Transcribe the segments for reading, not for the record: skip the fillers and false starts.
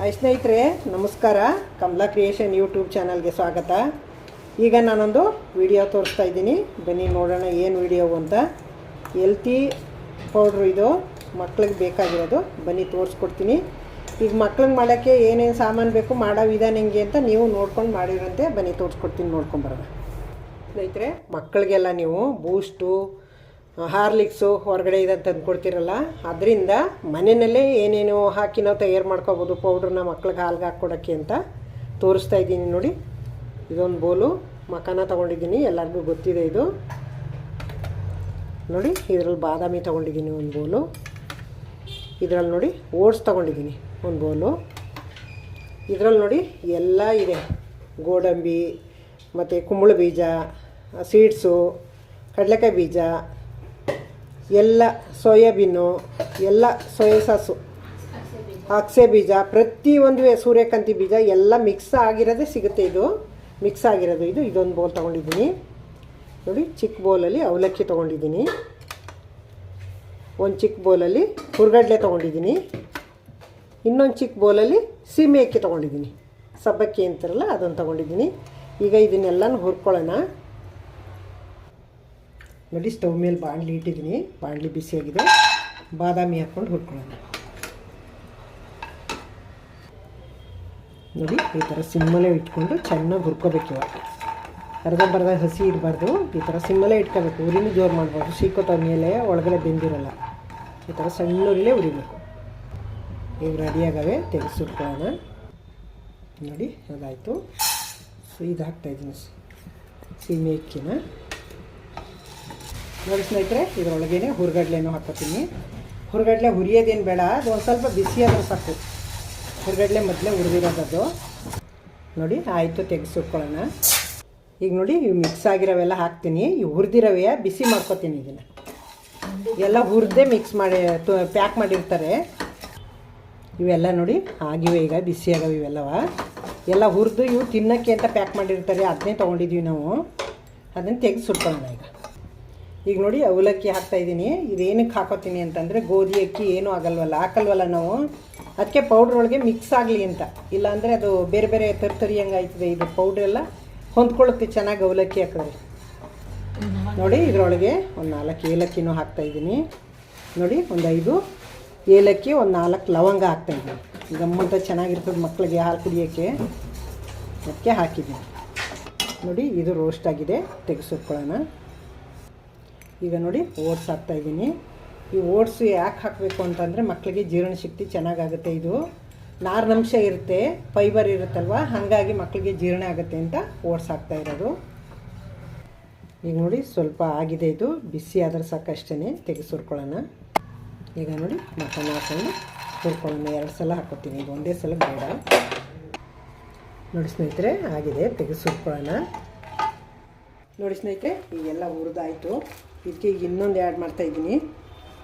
Hi ಸ್ನೇಹಿತರೆ, ನಮಸ್ಕಾರ. Kamala creation YouTube ಚಾನಲ್ಗೆ ಸ್ವಾಗತ. ಈಗ ನಾನೊಂದು ವಿಡಿಯೋ ತೋರಿಸ್ತಾ ಇದ್ದೀನಿ. ಬನ್ನಿ ನೋಡೋಣ ಏನು ವಿಡಿಯೋ ಅಂತ. ಎಲ್ತಿ ಪೌಡ್ರು ಇದು ಮಕ್ಳಿಗೆ ಬೇಕಾಗಿರೋದು. ಬನ್ನಿ ತೋರಿಸ್ಕೊಡ್ತೀನಿ. ಈಗ ಮಕ್ಳಿಗೆ ಮಾಡೋಕ್ಕೆ ಏನೇನು ಸಾಮಾನು ಬೇಕು, ಮಾಡೋ ವಿಧಾನ ಹೆಂಗೆ ಅಂತ ನೀವು ನೋಡ್ಕೊಂಡು ಮಾಡಿರಂತೆ. ಬನ್ನಿ ತೋರಿಸ್ಕೊಡ್ತೀನಿ, ನೋಡ್ಕೊಂಬರೋಣ. ಸ್ನೇಹಿತರೆ, ಮಕ್ಕಳಿಗೆಲ್ಲ ನೀವು ಬೂಸ್ಟು, ಹಾರ್ಲಿಕ್ಸು ಹೊರಗಡೆ ಇದೆ ತಂದು ಕೊಡ್ತೀರಲ್ಲ, ಅದರಿಂದ ಮನೆಯಲ್ಲೇ ಏನೇನು ಹಾಕಿ ನಾವು ತಯಾರು ಮಾಡ್ಕೋಬೋದು ಪೌಡ್ರನ್ನ ಮಕ್ಳಿಗೆ ಹಾಲ್ಗೆ ಹಾಕ್ಕೊಡೋಕ್ಕೆ ಅಂತ ತೋರಿಸ್ತಾ ಇದ್ದೀನಿ. ನೋಡಿ, ಇದೊಂದು ಬೋಲು ಮಖಾನ ತೊಗೊಂಡಿದ್ದೀನಿ, ಎಲ್ಲರಿಗೂ ಗೊತ್ತಿದೆ ಇದು. ನೋಡಿ, ಇದರಲ್ಲಿ ಬಾದಾಮಿ ತೊಗೊಂಡಿದ್ದೀನಿ ಒಂದು ಬೋಲು. ಇದರಲ್ಲಿ ನೋಡಿ ಓಟ್ಸ್ ತೊಗೊಂಡಿದ್ದೀನಿ ಒಂದು ಬೋಲು. ಇದರಲ್ಲಿ ನೋಡಿ ಎಲ್ಲ ಇದೆ, ಗೋಡಂಬಿ ಮತ್ತು ಕುಂಬಳ ಬೀಜ, ಸೀಡ್ಸು, ಕಡಲೆಕಾಯಿ ಬೀಜ, ಎಲ್ಲ ಸೋಯಾಬೀನು, ಎಲ್ಲ ಸೋಯಾ ಸಾಸು, ಅಕ್ಸೆ ಬೀಜ, ಪ್ರತಿಯೊಂದು ಸೂರ್ಯಕಾಂತಿ ಬೀಜ ಎಲ್ಲ ಮಿಕ್ಸ್ ಆಗಿರೋದೇ ಸಿಗುತ್ತೆ. ಇದು ಮಿಕ್ಸ್ ಆಗಿರೋದು. ಇದೊಂದು ಬೋಲ್ ತೊಗೊಂಡಿದ್ದೀನಿ. ನೋಡಿ, ಚಿಕ್ಕ ಬೋಲಲ್ಲಿ ಅವಲಕ್ಕಿ ತೊಗೊಂಡಿದ್ದೀನಿ. ಒಂದು ಚಿಕ್ಕ ಬೋಲಲ್ಲಿ ಹುರ್ಗಡ್ಲೆ ತೊಗೊಂಡಿದ್ದೀನಿ. ಇನ್ನೊಂದು ಚಿಕ್ಕ ಬೋಲಲ್ಲಿ ಸೀಮೆ ಅಕ್ಕಿ ತೊಗೊಂಡಿದ್ದೀನಿ, ಸಬ್ಬಕ್ಕಿ ಅಂತಾರಲ್ಲ ಅದನ್ನು ತೊಗೊಂಡಿದ್ದೀನಿ. ಈಗ ಇದನ್ನೆಲ್ಲನೂ ಹುರ್ಕೊಳ್ಳೋಣ. ನೋಡಿ, ಸ್ಟವ್ ಮೇಲೆ ಬಾಣಲಿ ಇಟ್ಟಿದ್ದೀನಿ. ಬಾಣಲಿ ಬಿಸಿಯಾಗಿದೆ. ಬಾದಾಮಿ ಹಾಕ್ಕೊಂಡು ಹುರ್ಕೊಳ್ಳೋಣ. ನೋಡಿ, ಈ ಥರ ಸಿಮ್ಮಲ್ಲೇ ಇಟ್ಕೊಂಡು ಚೆನ್ನಾಗಿ ಹುರ್ಕೋಬೇಕು. ಇವಾಗ ಅರ್ಧಂಬರ್ಧ ಹಸಿ ಇರಬಾರ್ದು. ಈ ಥರ ಸಿಮ್ಮಲ್ಲೇ ಇಟ್ಕೋಬೇಕು. ಉರಿನೂ ಜೋರು ಮಾಡಬಾರ್ದು. ಸೀಕೋತ ಮೇಲೆ ಒಳಗಡೆ ಬೆಂದಿರಲ್ಲ. ಈ ಥರ ಸಣ್ಣ ಉರಿಲೇ ಉರಿಬೇಕು. ಈಗ ರೆಡಿಯಾಗವೆ, ತೆಗೆಸಿ ಹುರ್ಕೊಳ್ಳೋಣ. ನೋಡಿ, ಅದಾಯಿತು. ಇದು ಹಾಕ್ತಾಯಿದ್ದೀನಿ ಸೀಮೆ ಅಕ್ಕಿನ. ನೋಡಿ ಸ್ನೇಹಿತರೆ, ಇದರೊಳಗೇನೆ ಹುರ್ಗಡ್ಲೆನೂ ಹಾಕ್ಕೊತೀನಿ. ಹುರ್ಗಡ್ಲೆ ಹುರಿಯೋದೇನು ಬೇಡ, ಅದು ಒಂದು ಸ್ವಲ್ಪ ಬಿಸಿಯಾದರೂ ಸಾಕು. ಹುರ್ಗಡ್ಲೆ ಮೊದಲೇ ಹುರಿದಿರೋದದು. ನೋಡಿ, ಆಯಿತು, ತೆಗೆಸಿ ಹುರ್ಕೊಳ್ಳೋಣ. ಈಗ ನೋಡಿ, ಇವು ಮಿಕ್ಸ್ ಆಗಿರೋವೆಲ್ಲ ಹಾಕ್ತೀನಿ. ಇವು ಹುರಿದಿರೋವೆ ಬಿಸಿ ಮಾಡ್ಕೊತೀನಿ. ಇದನ್ನು ಎಲ್ಲ ಹುರಿದೇ ಮಿಕ್ಸ್ ಮಾಡಿ ಪ್ಯಾಕ್ ಮಾಡಿರ್ತಾರೆ. ಇವೆಲ್ಲ ನೋಡಿ ಆಗಿವೆ, ಈಗ ಬಿಸಿಯಾಗವೆ ಇವೆಲ್ಲವ. ಎಲ್ಲ ಹುರಿದು ಇವು ತಿನ್ನೋಕ್ಕೆ ಅಂತ ಪ್ಯಾಕ್ ಮಾಡಿರ್ತಾರೆ, ಅದನ್ನೇ ತೊಗೊಂಡಿದ್ವಿ ನಾವು. ಅದನ್ನು ತೆಗೆಸಿ ಹುರ್ಕೊಳ್ಳೋಣ. ಈಗ ನೋಡಿ, ಅವಲಕ್ಕಿ ಹಾಕ್ತಾಯಿದ್ದೀನಿ. ಇದೇನಕ್ಕೆ ಹಾಕೋತೀನಿ ಅಂತಂದರೆ, ಗೋಧಿ ಅಕ್ಕಿ ಏನೂ ಹಾಕಲ್ವಲ್ಲ ನಾವು, ಅದಕ್ಕೆ ಪೌಡ್ರೊಳಗೆ ಮಿಕ್ಸ್ ಆಗಲಿ ಅಂತ. ಇಲ್ಲಾಂದರೆ ಅದು ಬೇರೆ ಬೇರೆ ತರ್ತರಿ ಹಂಗೆ ಆಯ್ತದೆ. ಇದು ಪೌಡ್ರೆಲ್ಲ ಹೊಂದ್ಕೊಳ್ಳುತ್ತೆ ಚೆನ್ನಾಗಿ ಅವಲಕ್ಕಿ ಹಾಕಿದ್ರೆ. ನೋಡಿ, ಇದರೊಳಗೆ ಒಂದು 4 ಏಲಕ್ಕಿನೂ ಹಾಕ್ತಾಯಿದ್ದೀನಿ. ನೋಡಿ, ಒಂದು 5 ಏಲಕ್ಕಿ, ಒಂದು 4 ಲವಂಗ ಹಾಕ್ತಾಯಿದ್ದೀನಿ. ಗಮ್ಮಂತ ಚೆನ್ನಾಗಿರ್ತದೆ ಮಕ್ಕಳಿಗೆ ಹಾಲು ಕುಡಿಯೋಕ್ಕೆ, ಅದಕ್ಕೆ ಹಾಕಿದ್ದೀನಿ. ನೋಡಿ, ಇದು ರೋಸ್ಟ್ ಆಗಿದೆ, ತೆಗೆಸಿಟ್ಕೊಳ್ಳೋಣ. ಈಗ ನೋಡಿ, ಓಟ್ಸ್ ಹಾಕ್ತಾಯಿದ್ದೀನಿ. ಈ ಓಟ್ಸು ಯಾಕೆ ಹಾಕಬೇಕು ಅಂತಂದರೆ ಮಕ್ಕಳಿಗೆ ಜೀರ್ಣಶಕ್ತಿ ಚೆನ್ನಾಗಾಗುತ್ತೆ. ಇದು ನಾರಿನಂಶ ಇರುತ್ತೆ, ಫೈಬರ್ ಇರುತ್ತಲ್ವ, ಹಾಗಾಗಿ ಮಕ್ಕಳಿಗೆ ಜೀರ್ಣ ಆಗುತ್ತೆ ಅಂತ ಓಟ್ಸ್ ಹಾಕ್ತಾಯಿರೋದು. ಈಗ ನೋಡಿ, ಸ್ವಲ್ಪ ಆಗಿದೆ. ಇದು ಬಿಸಿ ಆದರೆ ಸಾಕಷ್ಟೇ, ತೆಗೆಸಿ ಹುರ್ಕೊಳ್ಳೋಣ. ಈಗ ನೋಡಿ, ಮಸಾಲ ಹಾಕೊಂಡು ಹುರ್ಕೊಳ್ಳೋಣ. 2 ಸಲ ಹಾಕ್ಕೊತೀನಿ, ಇದು ಒಂದೇ ಸಲ ಬೇಡ. ನೋಡಿ ಸ್ನೇಹಿತರೆ, ಆಗಿದೆ, ತೆಗೆಸಿ ಹುರ್ಕೊಳ್ಳೋಣ. ನೋಡಿ ಸ್ನೇಹಿತರೆ, ಈಗೆಲ್ಲ ಹುರಿದಾಯಿತು. ಇದಕ್ಕೆ ಈಗ ಇನ್ನೊಂದು ಆ್ಯಡ್ ಮಾಡ್ತಾಯಿದ್ದೀನಿ.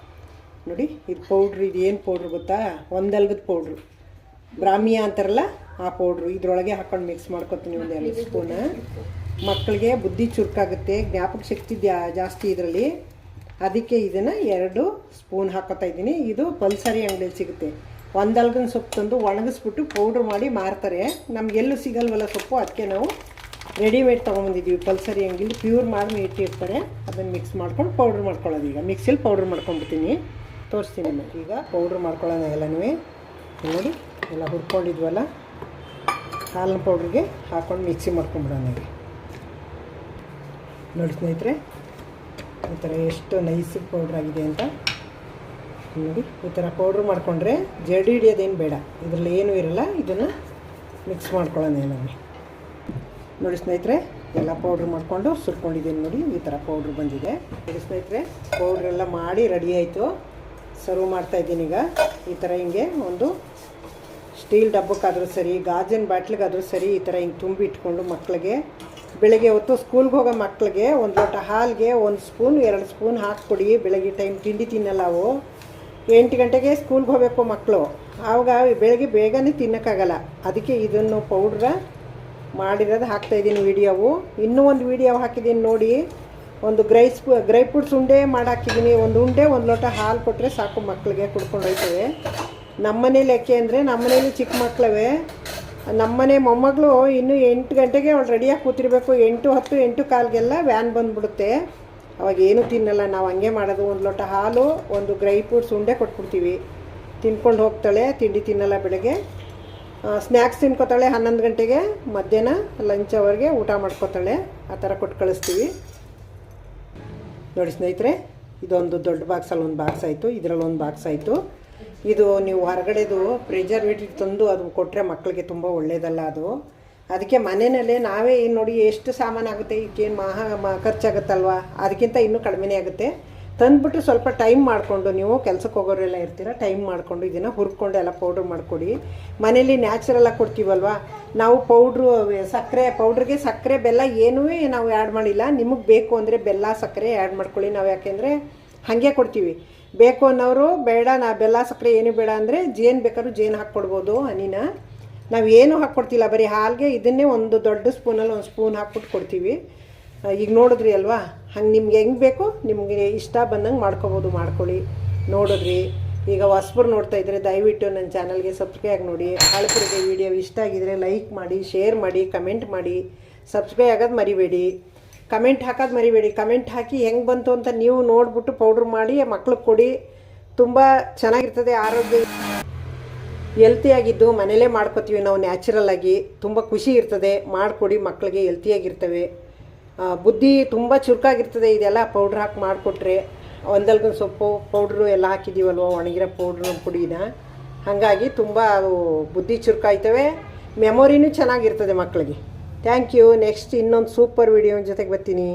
ನೋಡಿ, ಇದು ಪೌಡ್ರು. ಇದು ಏನು ಪೌಡ್ರು ಗೊತ್ತಾ? ಒಂದಲ್ಗದ ಪೌಡ್ರು, ಬ್ರಾಹ್ಮಿಯ ಅಂತಾರಲ್ಲ ಆ ಪೌಡ್ರು. ಇದರೊಳಗೆ ಹಾಕ್ಕೊಂಡು ಮಿಕ್ಸ್ ಮಾಡ್ಕೊತೀನಿ ಒಂದು 2 ಸ್ಪೂನ್. ಮಕ್ಕಳಿಗೆ ಬುದ್ಧಿ ಚುರುಕಾಗುತ್ತೆ, ಜ್ಞಾಪಕ ಶಕ್ತಿ ಜಾಸ್ತಿ ಇದರಲ್ಲಿ. ಅದಕ್ಕೆ ಇದನ್ನು 2 ಸ್ಪೂನ್ ಹಾಕ್ಕೊತಾ ಇದ್ದೀನಿ. ಇದು ಪಲ್ಸರಿ ಅಂಗಡಿಯಲ್ಲಿ ಸಿಗುತ್ತೆ. ಒಂದಲ್ಗನ ಸೊಪ್ಪು ತಂದು ಒಣಗಿಸ್ಬಿಟ್ಟು ಪೌಡ್ರ್ ಮಾಡಿ ಮಾರ್ತಾರೆ. ನಮಗೆಲ್ಲೂ ಸಿಗಲ್ವಲ್ಲ ಸೊಪ್ಪು, ಅದಕ್ಕೆ ನಾವು ರೆಡಿಮೇಡ್ ತೊಗೊಂಬಂದಿದ್ದೀವಿ. ಪಲ್ಸರಿ ಅಂಗಡಿಲಿ ಪ್ಯೂರ್ ಮಾಡಿ ಇಟ್ಟಿರ್ತಾರೆ. ಅದನ್ನು ಮಿಕ್ಸ್ ಮಾಡ್ಕೊಂಡು ಪೌಡ್ರ್ ಮಾಡ್ಕೊಳ್ಳೋದು. ಈಗ ಮಿಕ್ಸಿಲಿ ಪೌಡ್ರ್ ಮಾಡ್ಕೊಂಡ್ಬಿಡ್ತೀನಿ, ತೋರಿಸ್ತೀನಿ. ಈಗ ಪೌಡ್ರ್ ಮಾಡ್ಕೊಳ್ಳೋಣ ಎಲ್ಲನೂ. ನೋಡಿ, ಎಲ್ಲ ಹುರ್ಕೊಂಡಿದ್ವಲ್ಲ, ಹಾಲಿನ ಪೌಡ್ರಿಗೆ ಹಾಕ್ಕೊಂಡು ಮಿಕ್ಸಿ ಮಾಡ್ಕೊಂಡ್ಬಿಡೋಣ. ಈಗ ನೋಡಿ ಸ್ನೇಹಿತರೆ, ಈ ಥರ ಎಷ್ಟು ನೈಸ್ ಪೌಡ್ರ್ ಆಗಿದೆ ಅಂತ. ನೋಡಿ, ಈ ಥರ ಪೌಡ್ರ್ ಮಾಡಿಕೊಂಡ್ರೆ ಜಡಿ ಹಿಡಿಯೋದೇನು ಬೇಡ, ಇದರಲ್ಲಿ ಏನೂ ಇರಲ್ಲ. ಇದನ್ನು ಮಿಕ್ಸ್ ಮಾಡ್ಕೊಳ್ಳೋಣ ಎಲ್ಲನೂ. ನೋಡಿ ಸ್ನೇಹಿತರೆ, ಎಲ್ಲ ಪೌಡ್ರ್ ಮಾಡಿಕೊಂಡು ಸುರ್ಕೊಂಡಿದ್ದೀನಿ. ನೋಡಿ, ಈ ಥರ ಪೌಡ್ರ್ ಬಂದಿದೆ. ನೋಡಿ ಸ್ನೇಹಿತರೆ, ಪೌಡ್ರೆಲ್ಲ ಮಾಡಿ ರೆಡಿ ಆಯಿತು. ಸರ್ವ್ ಮಾಡ್ತಾಯಿದ್ದೀನಿ. ಈಗ ಈ ಥರ ಹಿಂಗೆ ಒಂದು ಸ್ಟೀಲ್ ಡಬ್ಬಕ್ಕಾದರೂ ಸರಿ, ಗಾಜಿನ ಬಾಟ್ಲಿಗಾದರೂ ಸರಿ, ಈ ಥರ ಹಿಂಗೆ ತುಂಬಿ ಇಟ್ಕೊಂಡು ಮಕ್ಕಳಿಗೆ ಬೆಳಗ್ಗೆ ಹೊತ್ತು ಸ್ಕೂಲ್ಗೆ ಹೋಗೋ ಮಕ್ಕಳಿಗೆ 1 ಲೋಟ ಹಾಲಿಗೆ 1 ಸ್ಪೂನ್ 2 ಸ್ಪೂನ್ ಹಾಕ್ಕೊಡಿ. ಬೆಳಗ್ಗೆ ಟೈಮ್ ತಿಂಡಿ ತಿನ್ನಲ್ಲ ಅವು. 8 ಗಂಟೆಗೆ ಸ್ಕೂಲ್ಗೆ ಹೋಗಬೇಕು ಮಕ್ಕಳು, ಆವಾಗ ಬೆಳಗ್ಗೆ ಬೇಗನೆ ತಿನ್ನೋಕ್ಕಾಗಲ್ಲ. ಅದಕ್ಕೆ ಇದನ್ನು ಪೌಡ್ರ ಮಾಡಿರೋದು ಹಾಕ್ತಾಯಿದ್ದೀನಿ ವಿಡಿಯೋವು. ಇನ್ನೂ ಒಂದು ವಿಡಿಯೋ ಹಾಕಿದ್ದೀನಿ ನೋಡಿ. ಒಂದು ಡ್ರೈ ಫ್ರೂಟ್ಸ್ ಉಂಡೆ ಮಾಡಿ ಹಾಕಿದ್ದೀನಿ. ಒಂದು ಉಂಡೆ 1 ಲೋಟ ಹಾಲು ಕೊಟ್ಟರೆ ಸಾಕು, ಮಕ್ಕಳಿಗೆ ಕುಡ್ಕೊಂಡು ಹೋಗ್ತವೆ. ನಮ್ಮನೇಲಿ ಯಾಕೆ ಅಂದರೆ ನಮ್ಮನೇಲಿ ಚಿಕ್ಕ ಮಕ್ಕಳವೆ. ನಮ್ಮನೆ ಮೊಮ್ಮಗಳು ಇನ್ನೂ 8 ಗಂಟೆಗೆ ಅವಳು ರೆಡಿಯಾಗಿ ಕೂತಿರ್ಬೇಕು. 8:10 8:15ಗೆಲ್ಲ ವ್ಯಾನ್ ಬಂದುಬಿಡುತ್ತೆ. ಅವಾಗ ಏನೂ ತಿನ್ನಲ್ಲ. ನಾವು ಹಂಗೆ ಮಾಡೋದು. ಒಂದು ಲೋಟ ಹಾಲು, ಒಂದು ಡ್ರೈ ಫ್ರೂಟ್ಸ್ ಉಂಡೆ ಕೊಟ್ಬಿಡ್ತೀವಿ. ತಿನ್ಕೊಂಡು ಹೋಗ್ತಾಳೆ. ತಿಂಡಿ ತಿನ್ನಲ್ಲ ಬೆಳಗ್ಗೆ. ಸ್ನ್ಯಾಕ್ಸ್ ತಿನ್ಕೋತಾಳೆ 11 ಗಂಟೆಗೆ. ಮಧ್ಯಾಹ್ನ ಲಂಚ್ ಅವರ್ಗೆ ಊಟ ಮಾಡ್ಕೋತಾಳೆ. ಆ ಥರ ಕೊಟ್ಟು ಕಳಿಸ್ತೀವಿ. ನೋಡಿ ಸ್ನೇಹಿತರೆ, ಇದೊಂದು ದೊಡ್ಡ ಬಾಕ್ಸಲ್ಲಿ ಒಂದು ಬಾಕ್ಸ್ ಆಯಿತು, ಇದರಲ್ಲಿ ಒಂದು ಬಾಕ್ಸ್ ಆಯಿತು. ಇದು ನೀವು ಹೊರಗಡೆದು ಪ್ರಿಸರ್ವೇಟಿವ್ ತಂದು ಅದು ಕೊಟ್ಟರೆ ಮಕ್ಕಳಿಗೆ ತುಂಬ ಒಳ್ಳೆಯದಲ್ಲ ಅದು. ಅದಕ್ಕೆ ಮನೆಯಲ್ಲೇ ನಾವೇ ನೋಡಿ ಎಷ್ಟು ಸಾಮಾನು ಆಗುತ್ತೆ. ಇದಕ್ಕೇನು ಖರ್ಚಾಗುತ್ತಲ್ವ, ಅದಕ್ಕಿಂತ ಇನ್ನೂ ಕಡಿಮೆನೇ ಆಗುತ್ತೆ. ತಂದುಬಿಟ್ಟು ಸ್ವಲ್ಪ ಟೈಮ್ ಮಾಡಿಕೊಂಡು, ನೀವು ಕೆಲಸಕ್ಕೆ ಹೋಗೋರೆಲ್ಲ ಇರ್ತೀರ, ಟೈಮ್ ಮಾಡಿಕೊಂಡು ಇದನ್ನು ಹುರ್ಕೊಂಡು ಎಲ್ಲ ಪೌಡ್ರ್ ಮಾಡಿಕೊಡಿ. ಮನೇಲಿ ನ್ಯಾಚುರಲಾಗಿ ಕೊಡ್ತೀವಲ್ವ ನಾವು. ಪೌಡ್ರಿಗೆ ಸಕ್ಕರೆ ಬೆಲ್ಲ ಏನೂ ನಾವು ಆ್ಯಡ್ ಮಾಡಿಲ್ಲ. ನಿಮಗೆ ಬೇಕು ಅಂದರೆ ಬೆಲ್ಲ ಸಕ್ಕರೆ ಆ್ಯಡ್ ಮಾಡ್ಕೊಳ್ಳಿ. ನಾವು ಯಾಕೆಂದರೆ ಹಾಗೆ ಕೊಡ್ತೀವಿ. ಬೇಕು ಅನ್ನೋರು ಬೇಡ, ಬೆಲ್ಲ ಸಕ್ಕರೆ ಏನೂ ಬೇಡ ಅಂದರೆ ಜೇನು ಬೇಕಾದ್ರೂ ಜೇನು ಹಾಕ್ಕೊಡ್ಬೋದು. ಹನಿನ ನಾವು ಏನೂ ಹಾಕ್ಕೊಡ್ತಿಲ್ಲ, ಬರೀ ಹಾಲಿಗೆ ಇದನ್ನೇ ಒಂದು ದೊಡ್ಡ ಸ್ಪೂನಲ್ಲಿ ಒಂದು ಸ್ಪೂನ್ ಹಾಕ್ಬಿಟ್ಟು ಕೊಡ್ತೀವಿ. ಈಗ ನೋಡಿದ್ರಿ ಅಲ್ವಾ, ಹಂಗೆ ನಿಮ್ಗೆ ಹೆಂಗೆ ಬೇಕು ನಿಮಗೆ ಇಷ್ಟ ಬಂದಂಗೆ ಮಾಡ್ಕೊಬೋದು, ಮಾಡ್ಕೊಳ್ಳಿ. ನೋಡಿದ್ರಿ. ಈಗ ಹೊಸಬರು ನೋಡ್ತಾ ಇದ್ದರೆ ದಯವಿಟ್ಟು ನನ್ನ ಚಾನಲ್ಗೆ ಸಬ್ಸ್ಕ್ರೈಬ್ ಆಗಿ ನೋಡಿ. ಹಳಬರಿಗೆ ವಿಡಿಯೋ ಇಷ್ಟ ಆಗಿದರೆ ಲೈಕ್ ಮಾಡಿ, ಶೇರ್ ಮಾಡಿ, ಕಮೆಂಟ್ ಮಾಡಿ. ಸಬ್ಸ್ಕ್ರೈಬ್ ಆಗೋದು ಮರಿಬೇಡಿ, ಕಮೆಂಟ್ ಹಾಕೋದು ಮರಿಬೇಡಿ. ಕಮೆಂಟ್ ಹಾಕಿ ಹೆಂಗೆ ಬಂತು ಅಂತ ನೀವು ನೋಡಿಬಿಟ್ಟು ಪೌಡ್ರ್ ಮಾಡಿ ಮಕ್ಳಿಗೆ ಕೊಡಿ. ತುಂಬ ಚೆನ್ನಾಗಿರ್ತದೆ. ಆರೋಗ್ಯ ಹೆಲ್ತಿಯಾಗಿದ್ದು ಮನೇಲೇ ಮಾಡ್ಕೋತೀವಿ ನಾವು ನ್ಯಾಚುರಲ್ಲಾಗಿ. ತುಂಬ ಖುಷಿ ಇರ್ತದೆ. ಮಾಡಿಕೊಡಿ, ಮಕ್ಕಳಿಗೆ ಹೆಲ್ತಿಯಾಗಿರ್ತವೆ. ಬುದ್ಧಿ ತುಂಬ ಚುರುಕಾಗಿರ್ತದೆ. ಇದೆಲ್ಲ ಪೌಡ್ರ್ ಹಾಕಿ ಮಾಡಿಕೊಟ್ರೆ. ಒಂದಲ್ಗೊಂದು ಸೊಪ್ಪು ಪೌಡ್ರು ಎಲ್ಲ ಹಾಕಿದ್ದೀವಲ್ವ, ಒಣಗಿರೋ ಪೌಡ್ರು ಪುಡಿನ. ಹಾಗಾಗಿ ತುಂಬ ಅದು ಬುದ್ಧಿ ಚುರುಕಾಯ್ತವೆ. ಮೆಮೊರಿನೂ ಚೆನ್ನಾಗಿರ್ತದೆ ಮಕ್ಕಳಿಗೆ. Thank you. ನೆಕ್ಸ್ಟ್ ಇನ್ನೊಂದು ಸೂಪರ್ ವಿಡಿಯೋ ಜೊತೆಗೆ ಬರ್ತೀನಿ.